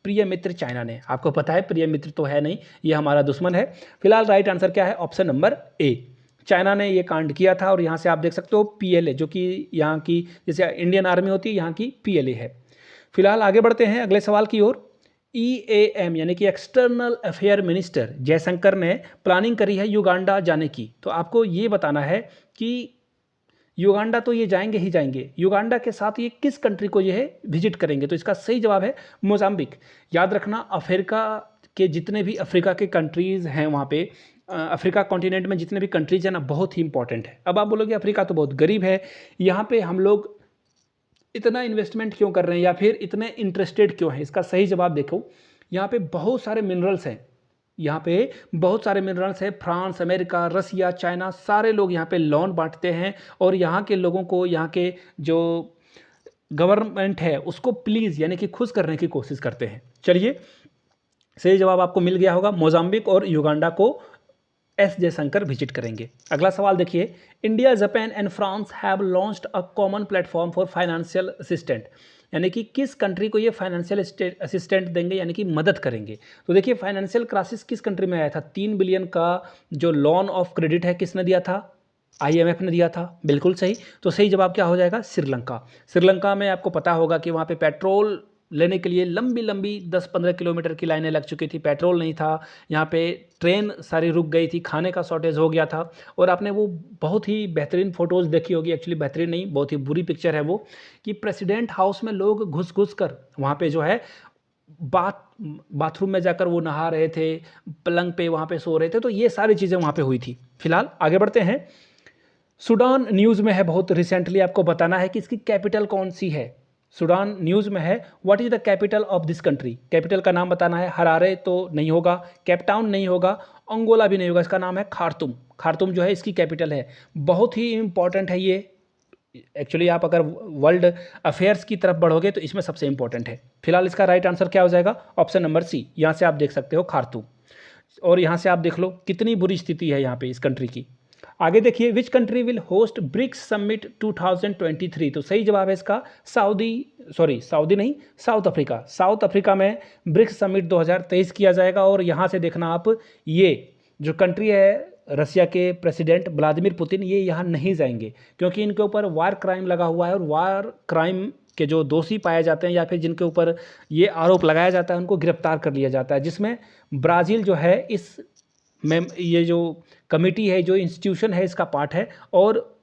प्रिय मित्र चाइना ने। आपको पता है प्रिय मित्र तो है नहीं, ये हमारा दुश्मन है। फिलहाल राइट आंसर क्या है? ऑप्शन नंबर ए, चाइना ने ये कांड किया था। और यहाँ से आप देख सकते हो पीएलए, जो कि यहाँ की जैसे इंडियन आर्मी होती है, यहाँ की पीएलए है। फिलहाल आगे बढ़ते हैं अगले सवाल की ओर। ईएएम यानी कि एक्सटर्नल अफेयर मिनिस्टर जयशंकर ने प्लानिंग करी है युगांडा जाने की। तो आपको ये बताना है कि युगांडा तो ये जाएंगे ही जाएंगे, युगांडा के साथ ये किस कंट्री को ये है विजिट करेंगे? तो इसका सही जवाब है मोजाम्बिक। याद रखना, अफ्रीका के जितने भी अफ्रीका के कंट्रीज़ हैं वहाँ पे, अफ्रीका कॉन्टिनेंट में जितने भी कंट्रीज हैं ना, बहुत ही इंपॉर्टेंट है। अब आप बोलोगे अफ्रीका तो बहुत गरीब है, यहाँ पे हम लोग इतना इन्वेस्टमेंट क्यों कर रहे हैं या फिर इतने इंटरेस्टेड क्यों हैं? इसका सही जवाब देखो, यहाँ पे बहुत सारे मिनरल्स हैं। यहाँ पे बहुत सारे मिनरल्स हैं। फ्रांस, अमेरिका, रसिया, चाइना, सारे लोग यहाँ पे लोन बांटते हैं और यहाँ के लोगों को, यहाँ के जो गवर्नमेंट है उसको प्लीज़ यानी कि खुश करने की कोशिश करते हैं। चलिए, सही जवाब आपको मिल गया होगा। मोजाम्बिक और युगांडा को एस जयशंकर विजिट करेंगे। अगला सवाल देखिए, India, Japan and France have launched a common platform for financial assistant, यानी कि किस कंट्री को ये फाइनेंशियल असिस्टेंट देंगे, यानी कि मदद करेंगे? तो देखिए, फाइनेंशियल क्राइसिस किस कंट्री में आया था? 3 बिलियन का जो लोन ऑफ क्रेडिट है किसने दिया था? आईएमएफ ने दिया था। बिल्कुल सही। तो सही जवाब क्या हो जाएगा? श्रीलंका। श्रीलंका में आपको पता होगा कि वहाँ पे पेट्रोल लेने के लिए लंबी लंबी 10-15 किलोमीटर की लाइनें लग चुकी थी, पेट्रोल नहीं था, यहाँ पे ट्रेन सारी रुक गई थी, खाने का शॉर्टेज हो गया था। और आपने वो बहुत ही बेहतरीन फ़ोटोज़ देखी होगी, एक्चुअली बेहतरीन नहीं, बहुत ही बुरी पिक्चर है वो, कि प्रेसिडेंट हाउस में लोग घुस घुस कर वहाँ पे जो है बाथरूम में जाकर वो नहा रहे थे, पलंग पे वहाँ पे सो रहे थे। तो ये सारी चीज़ें वहाँ पे हुई थी। फिलहाल आगे बढ़ते हैं। सूडान न्यूज़ में है बहुत रिसेंटली, आपको बताना है कि इसकी कैपिटल कौन सी है। सूडान न्यूज़ में है, what is the capital of this country? Capital का नाम बताना है। हरारे तो नहीं होगा, केपटाउन नहीं होगा, अंगोला भी नहीं होगा, इसका नाम है खार्तूम। खार्तूम जो है इसकी कैपिटल है। बहुत ही इंपॉर्टेंट है ये। एक्चुअली आप अगर वर्ल्ड अफेयर्स की तरफ बढ़ोगे तो इसमें सबसे इंपॉर्टेंट है। फिलहाल इसका राइट आंसर क्या हो जाएगा? Option number C. यहाँ से आप देख सकते हो खार्तूम, और यहाँ से आप देख लो कितनी बुरी स्थिति है यहाँ पे इस कंट्री की। आगे देखिए, which country will host BRICS summit 2023? तो सही जवाब है इसका सऊदी नहीं, साउथ अफ्रीका। साउथ अफ्रीका में ब्रिक्स समिट 2023 किया जाएगा। और यहाँ से देखना आप, ये जो कंट्री है, रसिया के प्रेसिडेंट व्लादिमीर पुतिन, ये यहाँ नहीं जाएंगे क्योंकि इनके ऊपर वार क्राइम लगा हुआ है। और वार क्राइम के जो दोषी पाए जाते हैं या फिर जिनके ऊपर ये आरोप लगाया जाता है उनको गिरफ्तार कर लिया जाता है, जिसमें ब्राज़ील जो है इस में, ये जो कमेटी है, जो इंस्टीट्यूशन है, इसका पार्ट है। और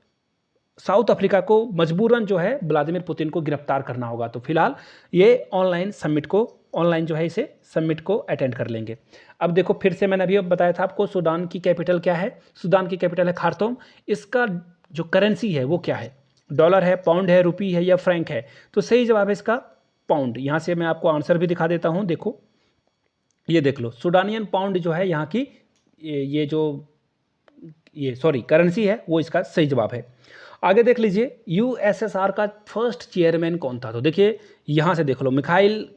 साउथ अफ्रीका को मजबूरन जो है व्लादिमीर पुतिन को गिरफ्तार करना होगा। तो फिलहाल ये ऑनलाइन जो है इसे समिट को अटेंड कर लेंगे। अब देखो, फिर से मैंने अभी बताया था आपको, सूडान की कैपिटल क्या है? सूडान की कैपिटल है खार्तूम। इसका जो करेंसी है वो क्या है? डॉलर है, पाउंड है, रुपी है या फ्रैंक है? तो सही जवाब है इसका पाउंड। यहाँ से मैं आपको आंसर भी दिखा देता हूँ। देखो, ये देख लो, सूडानियन पाउंड जो है यहाँ की करेंसी है, वो इसका सही जवाब है। आगे देख लीजिए, यूएसएसआर का फर्स्ट चेयरमैन कौन था? तो देखिए, यहाँ से देख लो, मिखाइल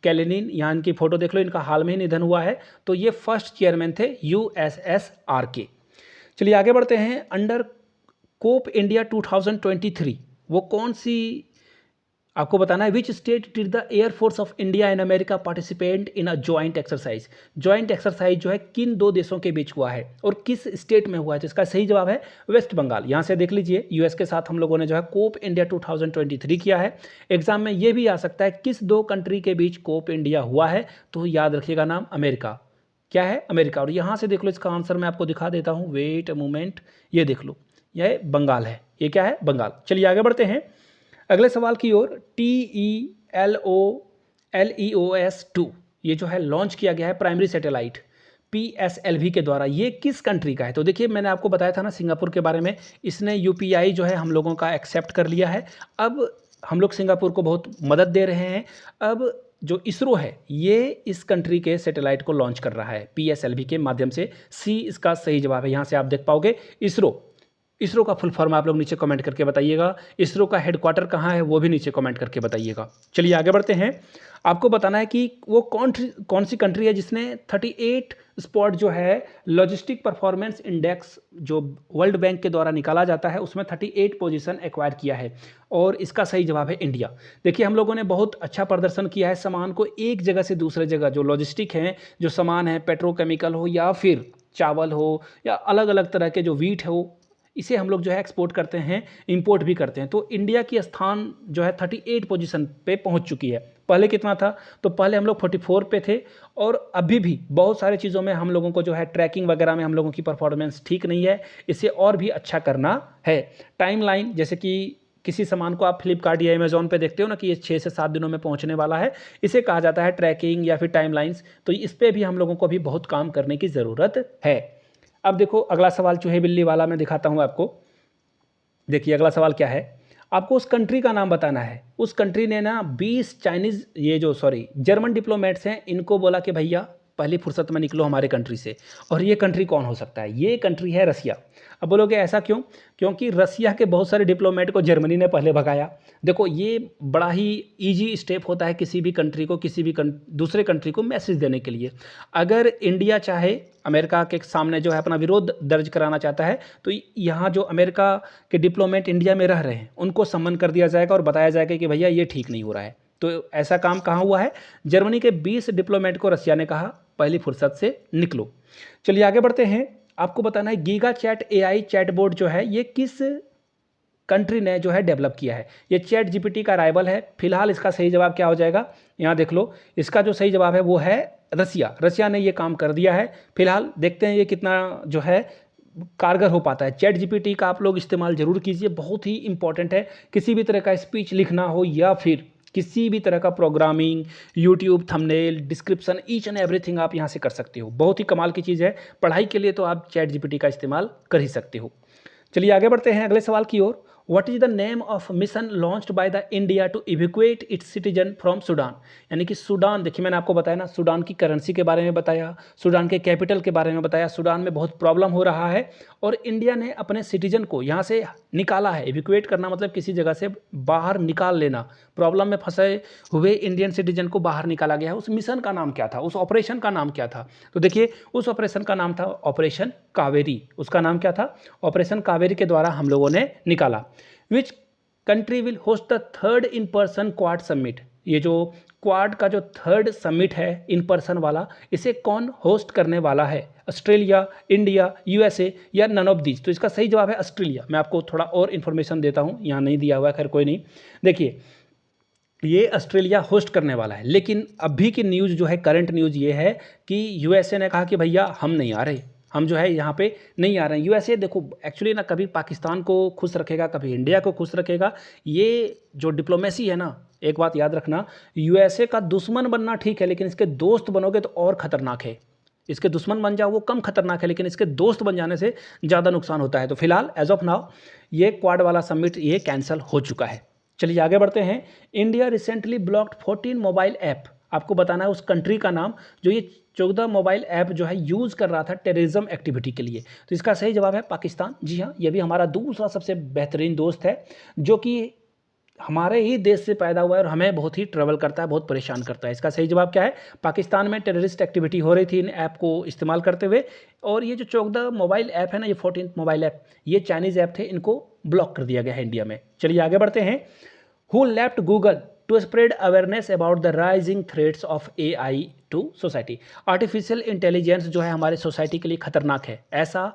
कैलेनिन, यहाँ इनकी फोटो देख लो, इनका हाल में ही निधन हुआ है। तो ये फर्स्ट चेयरमैन थे यूएसएसआर के। चलिए आगे बढ़ते हैं। अंडर कोप इंडिया 2023 वो कौन सी, आपको बताना है, which state did the air force of India and America participate in a joint exercise. Joint exercise जो है किन दो देशों के बीच हुआ है और किस स्टेट में हुआ है, तो इसका सही जवाब है वेस्ट बंगाल। यहाँ से देख लीजिए, यूएस के साथ हम लोगों ने जो है कोप इंडिया 2023 किया है। एग्जाम में ये भी आ सकता है किस दो कंट्री के बीच कोप इंडिया हुआ है, तो याद रखिएगा नाम अमेरिका। क्या है? अमेरिका। और यहाँ से देख लो, इसका आंसर मैं आपको दिखा देता हूँ, वेट अ मोमेंट, ये देख लो, यह बंगाल है। ये क्या है? बंगाल। चलिए आगे बढ़ते हैं अगले सवाल की ओर। TELOS-2 ये जो है लॉन्च किया गया है प्राइमरी सैटेलाइट PSLV के द्वारा, ये किस कंट्री का है? तो देखिए मैंने आपको बताया था ना सिंगापुर के बारे में, इसने UPI जो है हम लोगों का एक्सेप्ट कर लिया है। अब हम लोग सिंगापुर को बहुत मदद दे रहे हैं। अब जो इसरो है ये इस कंट्री के सैटेलाइट को लॉन्च कर रहा है PSLV के माध्यम से। सी इसका सही जवाब है। यहाँ से आप देख पाओगे इसरो। इसरो का फुल फॉर्म आप लोग नीचे कमेंट करके बताइएगा। इसरो का हेडक्वार्टर कहाँ है वो भी नीचे कमेंट करके बताइएगा। चलिए आगे बढ़ते हैं। आपको बताना है कि वो कौन सी कंट्री है जिसने 38 स्पॉट जो है लॉजिस्टिक परफॉर्मेंस इंडेक्स जो वर्ल्ड बैंक के द्वारा निकाला जाता है उसमें 38 पोजीशन एक्वायर किया है, और इसका सही जवाब है इंडिया। देखिए हम लोगों ने बहुत अच्छा प्रदर्शन किया है, सामान को एक जगह से दूसरे जगह, जो लॉजिस्टिक हैं, जो सामान है, पेट्रोकेमिकल हो या फिर चावल हो या अलग अलग तरह के जो वीट हो, इसे हम लोग जो है एक्सपोर्ट करते हैं, इंपोर्ट भी करते हैं। तो इंडिया की स्थान जो है 38 पोजीशन पे पहुंच चुकी है। पहले कितना था? तो पहले हम लोग 44 पे थे, और अभी भी बहुत सारे चीज़ों में हम लोगों को जो है ट्रैकिंग वगैरह में हम लोगों की परफॉर्मेंस ठीक नहीं है, इसे और भी अच्छा करना है। टाइमलाइन, जैसे कि किसी सामान को आप फ्लिपकार्ट या अमेजोन पे देखते हो ना कि ये 6 से 7 दिनों में पहुंचने वाला है, इसे कहा जाता है ट्रैकिंग या फिर टाइमलाइंस। तो इस पर भी हम लोगों को भी बहुत काम करने की ज़रूरत है। अब देखो अगला सवाल चूहे बिल्ली वाला मैं दिखाता हूँ आपको। देखिए अगला सवाल क्या है, आपको उस कंट्री का नाम बताना है। उस कंट्री ने ना 20 चाइनीज़, ये जो सॉरी जर्मन डिप्लोमेट्स हैं, इनको बोला कि भैया पहली फुर्सत में निकलो हमारे कंट्री से। और ये कंट्री कौन हो सकता है? ये कंट्री है रसिया। अब बोलोगे ऐसा क्यों? क्योंकि रसिया के बहुत सारे डिप्लोमेट को जर्मनी ने पहले भगाया। देखो ये बड़ा ही इजी स्टेप होता है किसी भी कंट्री को, किसी भी दूसरे कंट्री को मैसेज देने के लिए। अगर इंडिया चाहे अमेरिका के सामने जो है अपना विरोध दर्ज कराना चाहता है, तो यहाँ जो अमेरिका के डिप्लोमेट इंडिया में रह रहे हैं उनको सम्मन कर दिया जाएगा और बताया जाएगा कि भैया ये ठीक नहीं हो रहा है। तो ऐसा काम कहाँ हुआ है? जर्मनी के 20 डिप्लोमेट को रसिया ने कहा पहली फुर्सत से निकलो। चलिए आगे बढ़ते हैं। आपको बताना है गीगा चैट AI चैटबॉट जो है ये किस कंट्री ने जो है डेवलप किया है। ये चैट GPT का राइवल है। फिलहाल इसका सही जवाब क्या हो जाएगा? यहाँ देख लो, इसका जो सही जवाब है वो है रसिया। रसिया ने ये काम कर दिया है। फिलहाल देखते हैं ये कितना जो है कारगर हो पाता है। चैट GPT का आप लोग इस्तेमाल जरूर कीजिए, बहुत ही इंपॉर्टेंट है। किसी भी तरह का स्पीच लिखना हो या फिर किसी भी तरह का programming, YouTube thumbnail, description, each and everything आप यहाँ से कर सकते हो। बहुत ही कमाल की चीज़ है। पढ़ाई के लिए तो आप चैट GPT का इस्तेमाल कर ही सकते हो। चलिए आगे बढ़ते हैं अगले सवाल की ओर। What is the name of mission launched by the India to evacuate its citizen from Sudan. यानी कि सूडान, देखिए मैंने आपको बताया ना, सूडान की करेंसी के बारे में बताया, सूडान के कैपिटल के बारे में बताया। सूडान में बहुत प्रॉब्लम हो रहा है और इंडिया ने अपने सिटीजन को यहाँ से निकाला है। इवैक्यूएट करना मतलब किसी जगह से बाहर निकाल लेना। प्रॉब्लम में फंसे हुए इंडियन सिटीजन को बाहर निकाला गया है। उस मिशन का नाम क्या था? उस ऑपरेशन का नाम क्या था? तो देखिए उस ऑपरेशन का नाम था ऑपरेशन कावेरी। उसका नाम क्या था? ऑपरेशन कावेरी के द्वारा हम लोगों ने निकाला। विच country will host the third in person quad summit. ये जो क्वाड का जो थर्ड समिट है इन पर्सन वाला, इसे कौन होस्ट करने वाला है? ऑस्ट्रेलिया, इंडिया, USA या नन ऑफ दीज। तो इसका सही जवाब है ऑस्ट्रेलिया। मैं आपको थोड़ा और इन्फॉर्मेशन देता हूँ, यहाँ नहीं दिया हुआ है, खैर कोई नहीं। देखिए ये ऑस्ट्रेलिया होस्ट करने वाला है, लेकिन अभी की न्यूज़ जो है, करंट न्यूज़ ये है कि USA ने कहा कि भैया हम नहीं आ रहे, हम जो है यहाँ पे नहीं आ रहे हैं। USA देखो एक्चुअली ना कभी पाकिस्तान को खुश रखेगा, कभी इंडिया को खुश रखेगा। ये जो डिप्लोमेसी है ना, एक बात याद रखना, USA का दुश्मन बनना ठीक है, लेकिन इसके दोस्त बनोगे तो और ख़तरनाक है। इसके दुश्मन बन जाओ वो कम खतरनाक है, लेकिन इसके दोस्त बन जाने से ज़्यादा नुकसान होता है। तो फिलहाल एज ऑफ नाउ ये क्वाड वाला समिट ये कैंसिल हो चुका है। चलिए आगे बढ़ते हैं। India recently blocked 14 mobile app. आपको बताना है उस कंट्री का नाम जो ये 14 मोबाइल ऐप जो है यूज़ कर रहा था टेररिज्म एक्टिविटी के लिए। तो इसका सही जवाब है पाकिस्तान। जी हाँ, ये भी हमारा दूसरा सबसे बेहतरीन दोस्त है जो कि हमारे ही देश से पैदा हुआ है और हमें बहुत ही ट्रबल करता है, बहुत परेशान करता है। इसका सही जवाब क्या है? पाकिस्तान में टेररिस्ट एक्टिविटी हो रही थी इन ऐप को इस्तेमाल करते हुए, और ये जो 14 मोबाइल ऐप है ना, ये 14th मोबाइल ऐप, ये चाइनीज़ ऐप थे, इनको ब्लॉक कर दिया गया है इंडिया में। चलिए आगे बढ़ते हैं। Who left Google to spread awareness about the rising threats of AI to society? Artificial intelligence जो है हमारे सोसाइटी के लिए खतरनाक है, ऐसा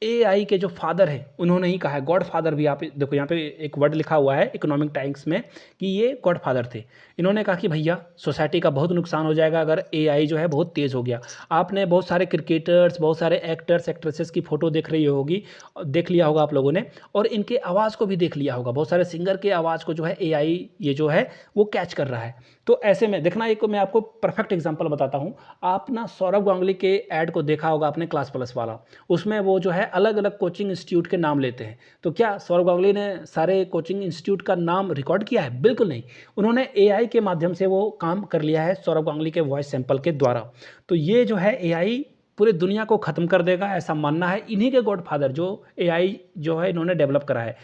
एआई के जो फादर हैं उन्होंने ही कहा है। गॉड फादर भी, आप देखो यहाँ पे एक वर्ड लिखा हुआ है इकोनॉमिक टाइम्स में कि ये गॉड फादर थे। इन्होंने कहा कि भैया सोसाइटी का बहुत नुकसान हो जाएगा अगर एआई जो है बहुत तेज़ हो गया। आपने बहुत सारे क्रिकेटर्स, बहुत सारे एक्टर्स एक्ट्रेसेस की फ़ोटो देख रही होगी, देख लिया होगा आप लोगों ने, और इनके आवाज़ को भी देख लिया होगा। बहुत सारे सिंगर के आवाज़ को जो है एआई ये जो है वो कैच कर रहा है। तो ऐसे में देखना, एक मैं आपको परफेक्ट एग्जांपल बताता हूँ। आप ना सौरभ गांगुली के ऐड को देखा होगा आपने, क्लास प्लस वाला, उसमें वो जो है अलग अलग कोचिंग इंस्टीट्यूट के नाम लेते हैं। तो क्या सौरभ गांगुली ने सारे कोचिंग इंस्टीट्यूट का नाम रिकॉर्ड किया है? बिल्कुल नहीं। उन्होंने एआई के माध्यम से वो काम कर लिया है सौरभ गांगुली के वॉइस सैंपल के द्वारा। तो ये जो है एआई पूरी दुनिया को ख़त्म कर देगा, ऐसा मानना है इन्हीं के गॉडफादर जो एआई जो है इन्होंने डेवलप करा है।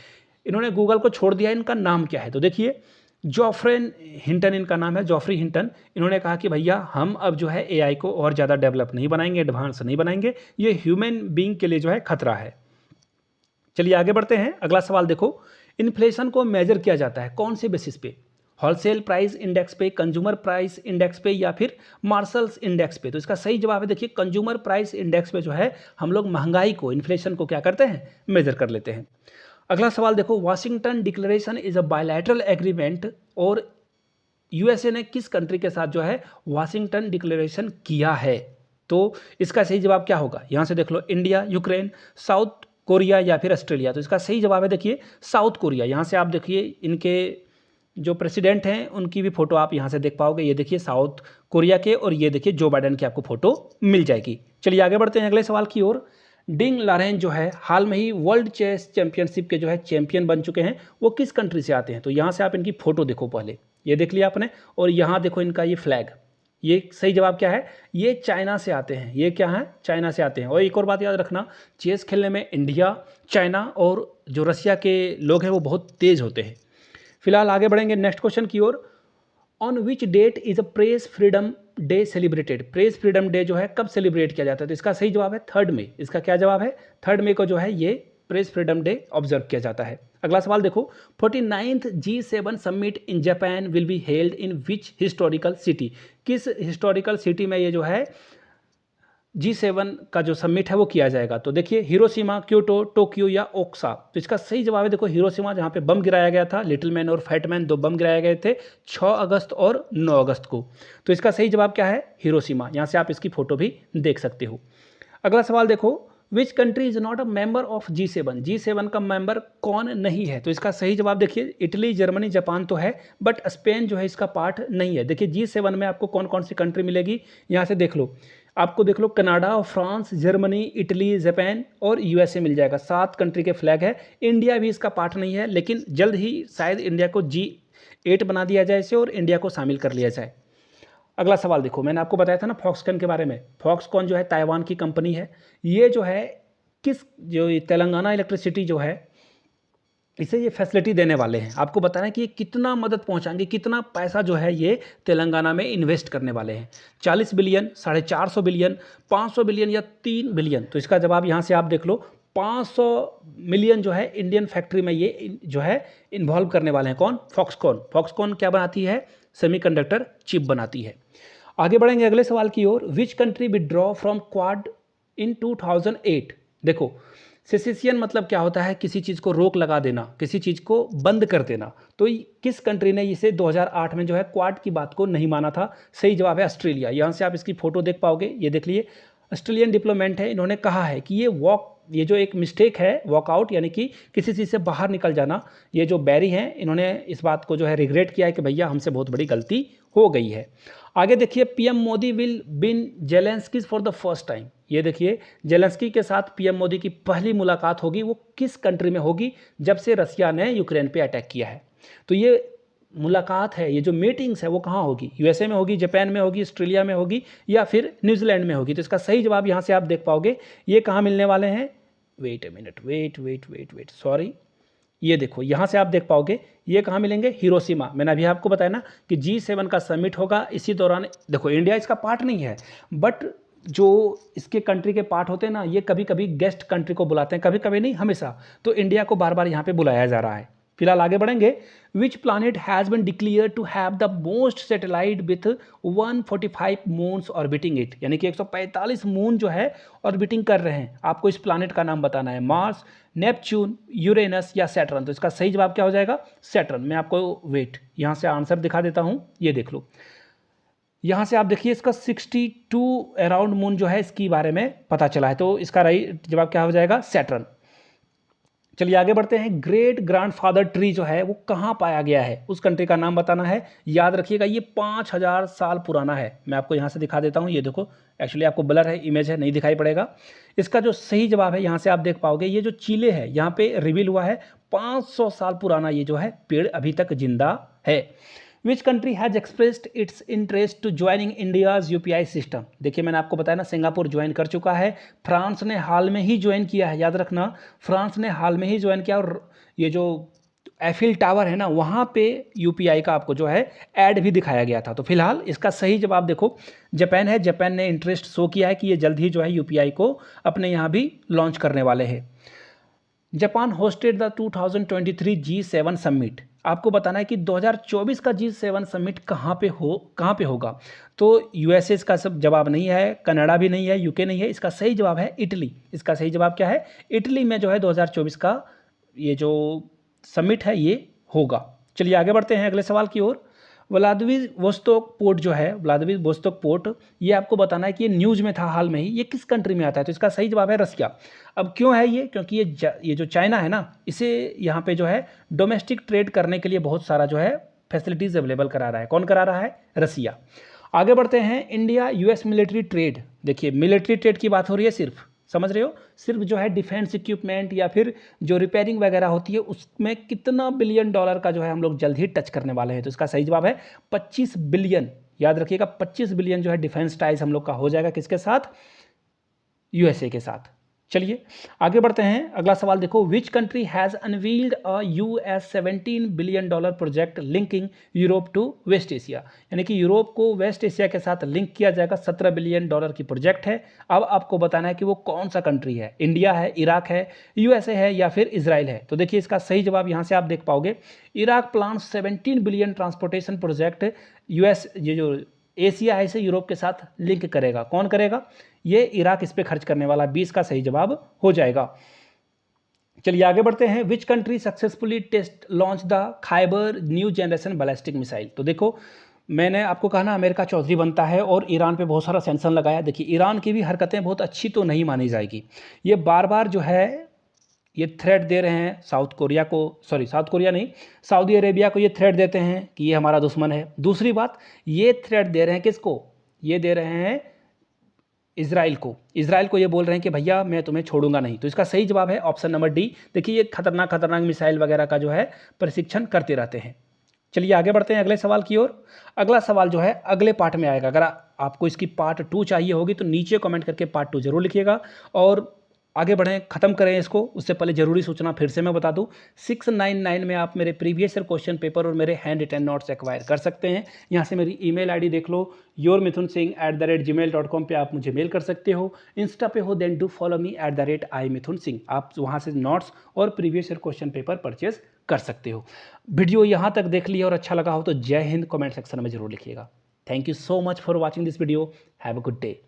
इन्होंने गूगल को छोड़ दिया है। इनका नाम क्या है? तो देखिए, जॉफ्रेन हिंटन इनका नाम है, जॉफ्री हिंटन। इन्होंने कहा कि भैया हम अब जो है एआई को और ज़्यादा डेवलप नहीं बनाएंगे, एडवांस नहीं बनाएंगे, ये ह्यूमन बीइंग के लिए जो है खतरा है। चलिए आगे बढ़ते हैं। अगला सवाल देखो, इन्फ्लेशन को मेजर किया जाता है कौन से बेसिस पे? होलसेल प्राइस इंडेक्स पे, कंज्यूमर प्राइस इंडेक्स पे, या फिर मार्शल्स इंडेक्स पे? तो इसका सही जवाब है देखिए, कंज्यूमर प्राइस इंडेक्स पे जो है हम लोग महंगाई को, इन्फ्लेशन को क्या करते हैं? मेजर कर लेते हैं। अगला सवाल देखो, Washington declaration is a bilateral agreement, और यूएसए ने किस कंट्री के साथ जो है वाशिंगटन डिक्लेरेशन किया है? तो इसका सही जवाब क्या होगा? यहाँ से देख लो, इंडिया, यूक्रेन, साउथ कोरिया, या फिर ऑस्ट्रेलिया। तो इसका सही जवाब है देखिए साउथ कोरिया। यहाँ से आप देखिए इनके जो प्रेसिडेंट हैं उनकी भी फोटो आप यहाँ से देख पाओगे। ये देखिए साउथ कोरिया के, और ये देखिए जो बाइडेन की आपको फोटो मिल जाएगी। चलिए आगे बढ़ते हैं अगले सवाल की ओर। डिंग लारेन जो है हाल में ही वर्ल्ड चेस चैंपियनशिप के जो है चैंपियन बन चुके हैं, वो किस कंट्री से आते हैं? तो यहाँ से आप इनकी फ़ोटो देखो, पहले ये देख लिया आपने, और यहाँ देखो इनका ये फ्लैग। ये सही जवाब क्या है? ये चाइना से आते हैं। ये क्या है? चाइना से आते हैं। और एक और बात याद रखना, चेस खेलने में इंडिया, चाइना और जो रसिया के लोग हैं वो बहुत तेज़ होते हैं। फिलहाल आगे बढ़ेंगे नेक्स्ट क्वेश्चन की ओर। On which date is a press freedom day celebrated? Press freedom day जो है कब सेलिब्रेट किया जाता है? तो इसका सही जवाब है 3 मई। इसका क्या जवाब है? 3 मई को जो है ये प्रेस फ्रीडम डे ऑब्जर्व किया जाता है। अगला सवाल देखो, 49th G7 summit in Japan will be held in which historical city? किस हिस्टोरिकल सिटी में ये जो है G7 का जो समिट है वो किया जाएगा? तो देखिए, हिरोशिमा, क्योटो, टोक्यो, या ओक्सा? तो इसका सही जवाब है देखो हिरोशिमा, जहाँ पे बम गिराया गया था, लिटिल मैन और फैट मैन, 2 बम गिराए गए थे 6 अगस्त और 9 अगस्त को। तो इसका सही जवाब क्या है? हिरोशिमा। यहाँ से आप इसकी फ़ोटो भी देख सकते हो। अगला सवाल देखो, which country is not a member of G7? G7 का मेंबर कौन नहीं है? तो इसका सही जवाब देखिए, इटली, जर्मनी, जापान तो है, बट स्पेन जो है इसका पार्ट नहीं है। देखिए G7 में आपको कौन कौन सी कंट्री मिलेगी, यहाँ से देख लो। आपको देख लो, कनाडा और फ्रांस, जर्मनी, इटली, जापान और यूएसए मिल जाएगा। 7 कंट्री के फ्लैग है। इंडिया भी इसका पार्ट नहीं है, लेकिन जल्द ही शायद इंडिया को G8 बना दिया जाए इसे, और इंडिया को शामिल कर लिया जाए। अगला सवाल देखो, मैंने आपको बताया था ना फॉक्सकॉन के बारे में। फॉक्सकॉन जो है ताइवान की कंपनी है। ये जो है किस, जो तेलंगाना इलेक्ट्रिसिटी जो है इसे ये फैसिलिटी देने वाले हैं। आपको बताना है कि ये कितना मदद पहुंचाएंगे, कितना पैसा जो है ये तेलंगाना में इन्वेस्ट करने वाले हैं। 40 बिलियन, 450 बिलियन, 500 बिलियन, या 3 बिलियन? तो इसका जवाब यहाँ से आप देख लो, 500 मिलियन जो है इंडियन फैक्ट्री में ये जो है इन्वॉल्व करने वाले हैं। कौन? फॉक्सकॉन। फॉक्सकॉन क्या बनाती है? सेमीकंडक्टर चिप बनाती है। आगे बढ़ेंगे अगले सवाल की ओर। Which country withdraw from Quad in 2008? देखो, सेसेसियन मतलब क्या होता है? किसी चीज़ को रोक लगा देना, किसी चीज़ को बंद कर देना। तो किस कंट्री ने इसे 2008 में जो है क्वाड की बात को नहीं माना था? सही जवाब है ऑस्ट्रेलिया। यहाँ से आप इसकी फ़ोटो देख पाओगे। ये देख लिए, ऑस्ट्रेलियन डिप्लोमेट है। इन्होंने कहा है कि ये जो एक मिस्टेक है, वॉकआउट यानी कि किसी चीज़ से बाहर निकल जाना, ये जो बैरी हैं इन्होंने इस बात को जो है रिग्रेट किया है कि भैया हमसे बहुत बड़ी गलती हो गई है। आगे देखिए, PM Modi will been Zelensky for the first time. ये देखिए, जेलेंस्की के साथ पीएम मोदी की पहली मुलाकात होगी, वो किस कंट्री में होगी? जब से रसिया ने यूक्रेन पे अटैक किया है। तो ये मुलाकात है, ये जो मीटिंग्स है वो कहाँ होगी? यूएसए में होगी, जापान में होगी, ऑस्ट्रेलिया में होगी, या फिर न्यूजीलैंड में होगी? तो इसका सही जवाब यहाँ से आप देख पाओगे, ये कहाँ मिलने वाले हैं? Wait a minute, wait, sorry, ये देखो यहाँ से आप देख पाओगे ये कहाँ मिलेंगे, हिरोशिमा। मैंने अभी आपको बताया ना कि G7 का समिट होगा इसी दौरान। देखो इंडिया इसका पार्ट नहीं है, बट जो इसके कंट्री के पार्ट होते हैं ना, ये कभी कभी गेस्ट कंट्री को बुलाते हैं, कभी कभी नहीं, हमेशा। तो इंडिया को बार बार यहाँ पे बुलाया जा रहा है। फिलहाल आगे बढ़ेंगे। Which planet has been declared to have the most satellite with 145 moons orbiting it, यानी कि 145 मून जो है ऑर्बिटिंग कर रहे हैं। आपको इस प्लानिट का नाम बताना है, मार्स, नेपच्यून, यूरेनस या सैटर्न। तो इसका सही जवाब क्या हो जाएगा, सैटर्न। मैं आपको वेट यहाँ से आंसर दिखा देता हूँ, ये देख लो। यहाँ से आप देखिए इसका 62 अराउंड मून जो है इसकी बारे में पता चला है, तो इसका राइट जवाब क्या हो जाएगा, सैटर्न। चलिए आगे बढ़ते हैं। ग्रेट ग्रैंडफादर ट्री जो है वो कहाँ पाया गया है, उस कंट्री का नाम बताना है। याद रखिएगा ये 5000 साल पुराना है। मैं आपको यहाँ से दिखा देता हूँ, ये देखो, एक्चुअली आपको ब्लर है, इमेज है, नहीं दिखाई पड़ेगा। इसका जो सही जवाब है यहाँ से आप देख पाओगे, ये जो चिले है यहाँ पे रिवील हुआ है, 500 साल पुराना ये जो है पेड़ अभी तक जिंदा है। Which country has expressed its interest to joining India's UPI system. देखिए मैंने आपको बताया ना, सिंगापुर ज्वाइन कर चुका है, फ्रांस ने हाल में ही ज्वाइन किया है। याद रखना, फ्रांस ने हाल में ही ज्वाइन किया। और ये जो एफिल टावर है ना, वहाँ पे यूपीआई का आपको जो है ऐड भी दिखाया गया था। तो फिलहाल इसका सही जवाब देखो जापान है। जापान ने इंटरेस्ट शो किया है कि ये जल्द ही जो है यूपीआई को अपने यहाँ भी लॉन्च करने वाले हैं। Japan hosted the 2023 G7 summit. आपको बताना है कि 2024 का G7 समिट कहाँ पे होगा। तो यूएसए इसका सब जवाब नहीं है, कनाडा भी नहीं है, यूके नहीं है, इसका सही जवाब है इटली। इसका सही जवाब क्या है, इटली में जो है 2024 का ये जो समिट है ये होगा। चलिए आगे बढ़ते हैं अगले सवाल की ओर। व्लादिवोस्तोक पोर्ट जो है, व्लादिवोस्तोक पोर्ट, ये आपको बताना है कि ये न्यूज़ में था हाल में ही, ये किस कंट्री में आता है। तो इसका सही जवाब है रसिया। अब क्यों है ये, क्योंकि ये जो चाइना है ना, इसे यहाँ पे जो है डोमेस्टिक ट्रेड करने के लिए बहुत सारा जो है फैसिलिटीज़ अवेलेबल करा रहा है। कौन करा रहा है, रसिया। आगे बढ़ते हैं। India US military trade. देखिए मिलिट्री ट्रेड की बात हो रही है, सिर्फ समझ रहे हो, सिर्फ जो है डिफेंस इक्विपमेंट या फिर जो रिपेयरिंग वगैरह होती है उसमें कितना बिलियन डॉलर का जो है हम लोग जल्द ही टच करने वाले हैं। तो इसका सही जवाब है 25 बिलियन। याद रखिएगा 25 बिलियन जो है डिफेंस टाइज हम लोग का हो जाएगा, किसके साथ, यूएसए के साथ। चलिए आगे बढ़ते हैं। अगला सवाल देखो। Which country has unveiled a $17 billion project linking Europe to West Asia, यानी कि यूरोप को वेस्ट एशिया के साथ लिंक किया जाएगा। $17 बिलियन की प्रोजेक्ट है। अब आपको बताना है कि वो कौन सा कंट्री है, इंडिया है, इराक है, यूएसए है या फिर इजराइल है। तो देखिए इसका सही जवाब यहाँ से आप देख पाओगे, Iraq plan 17 billion transportation project US, ये जो एशिया है इसे यूरोप के साथ लिंक करेगा। कौन करेगा, ये इराक इस पे खर्च करने वाला। 20 का सही जवाब हो जाएगा। चलिए आगे बढ़ते हैं। Which country successfully test launch the Khaibar new generation ballistic missile. तो देखो मैंने आपको कहा ना, अमेरिका चौधरी बनता है और ईरान पे बहुत सारा सेंक्शन लगाया। देखिए ईरान की भी हरकतें बहुत अच्छी तो नहीं मानी जाएगी। ये बार बार जो है ये थ्रेट दे रहे हैं साउथ कोरिया को, साउथ कोरिया नहीं, सऊदी अरेबिया को ये थ्रेट देते हैं कि ये हमारा दुश्मन है। दूसरी बात, ये थ्रेट दे रहे हैं किसको, ये दे रहे हैं इजराइल को ये बोल रहे हैं कि भैया मैं तुम्हें छोड़ूंगा नहीं। तो इसका सही जवाब है ऑप्शन नंबर डी। देखिए ये खतरनाक मिसाइल वगैरह का जो है प्रशिक्षण करते रहते हैं। चलिए आगे बढ़ते हैं अगले सवाल की ओर। अगला सवाल जो है अगले पार्ट में आएगा। अगर आपको इसकी पार्ट 2 चाहिए होगी तो नीचे कमेंट करके पार्ट 2 जरूर लिखिएगा। और आगे बढ़ें, ख़त्म करें इसको, उससे पहले जरूरी सूचना फिर से मैं बता दूं, 699 में आप मेरे प्रीवियस ईयर क्वेश्चन पेपर और मेरे हैंड रिटन नोट्स एक्वायर कर सकते हैं। यहाँ से मेरी ईमेल आईडी देख लो, yourmithunsingh@gmail.com पे आप मुझे मेल कर सकते हो। इंस्टा पे हो then do follow me @iMithunSingh। आप वहाँ से नोट्स और previous year question paper purchase कर सकते हो। वीडियो यहाँ तक देख लिया और अच्छा लगा हो तो जय हिंद कमेंट सेक्शन में जरूर लिखिएगा। Thank you so much for watching this video. Have a good day.